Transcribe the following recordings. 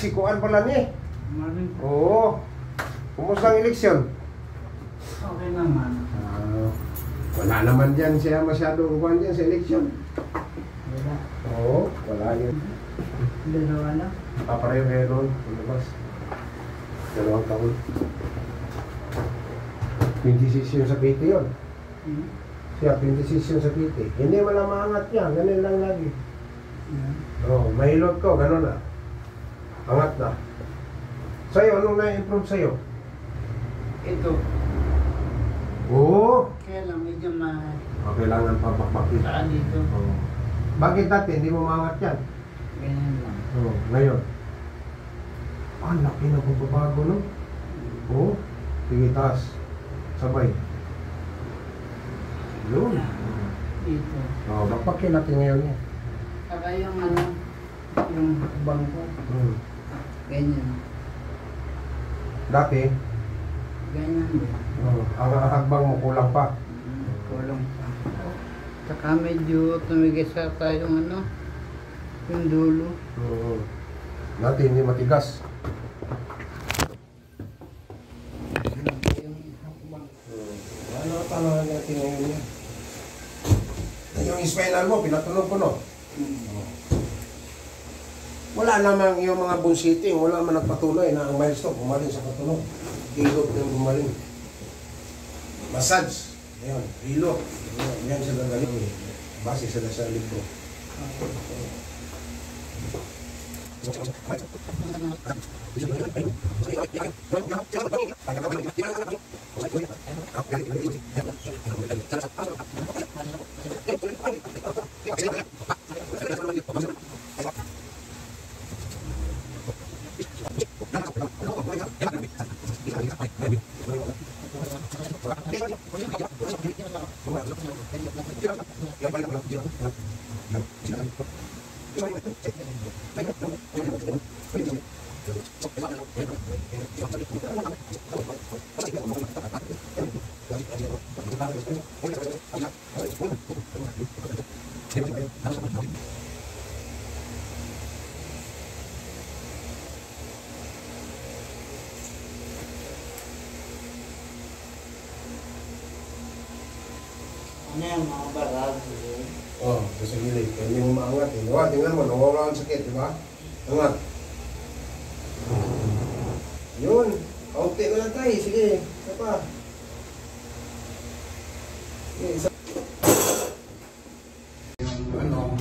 si Kuan pala ni. Maraming Oo. Kumusta ang eleksyon? okay naman. Wala naman dyan siya masyado kukuhan dyan sa eleksyon. Wala. Oo, wala yun. Dalawa na. Papareho kayo doon, lumabas. 2 taon. 26 yun sa PT yun. Siya, 26 yun sa PT. Hindi mo lang maangat niya, ganun lang lagi. Oo, mahilot ko, ganun na. Angat na. Sa'yo, anong na-improve sa'yo? Ito. Oo. Kaya lang medyo Kailangan pa bakbaki. saan dito. Oo. Bakit dati hindi mo maangat yan? Ganyan lang. Oo, ngayon. Laki na pagbabago, no? Oo. Sige, taas. Sabay. Yun. Dito. Oo, bakbakin natin ngayon yan. Saka yung yung bangko. Ganyan. Dati, Ganyan din. ang hakbang mo kulang pa. Kulong pa. Saka medyo tumigis sa tayong yung dulo. Dati hindi matigas. Yung hakbang. Ano tanong natin ngayon yan? Yung spinal mo, pinatunog ko, no? Wala namang yung mga bunsiting, wala naman nagpatuloy na ang milestone, bumaling sa patunog. Hilot yung bumaling. Massage. Ayan, hilot. Yan sila galing. Base sila sa libro. Ano yung mga barag? Oh, sa gilid. Kaya yung maangat. Diba? Tingnan mo, nawawala ang sakit, di ba? Angat. Yun. Kaunti na lang tayo. Sige. Isa pa. Sige, isa. Yung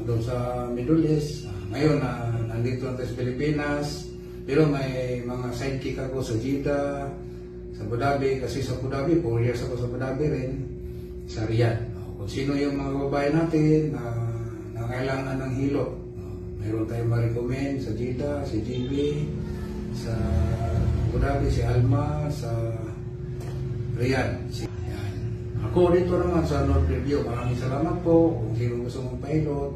doon sa Middle East. Ngayon, nandito na tayo sa Pilipinas. Pero may mga sidekick ako sa Jeddah, sa Abu Dhabi. Kasi sa Abu Dhabi, 4 years ako sa Abu Dhabi rin. Sa Riyadh. Kung sino yung mga babae natin na kailangan ng hilo. Mayroon tayong ma-recommend sa Jeddah, si GB, sa Abu Dhabi, si Alma, sa Riyadh. Yan. Ako dito naman sa North Review. Maraming salamat po. Kung sino gusto mong pilot,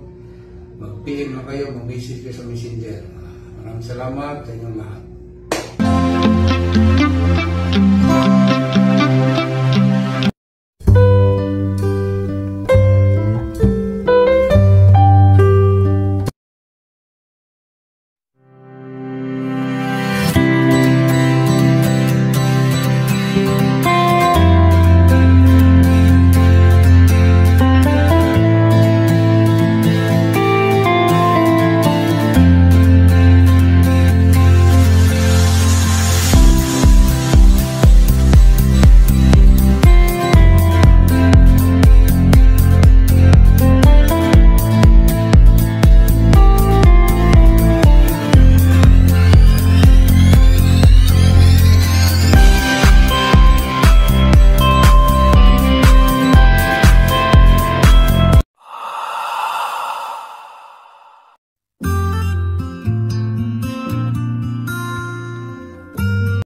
mag-PM na kayo, mag-message kayo sa Messenger. Maraming salamat sa inyong lahat.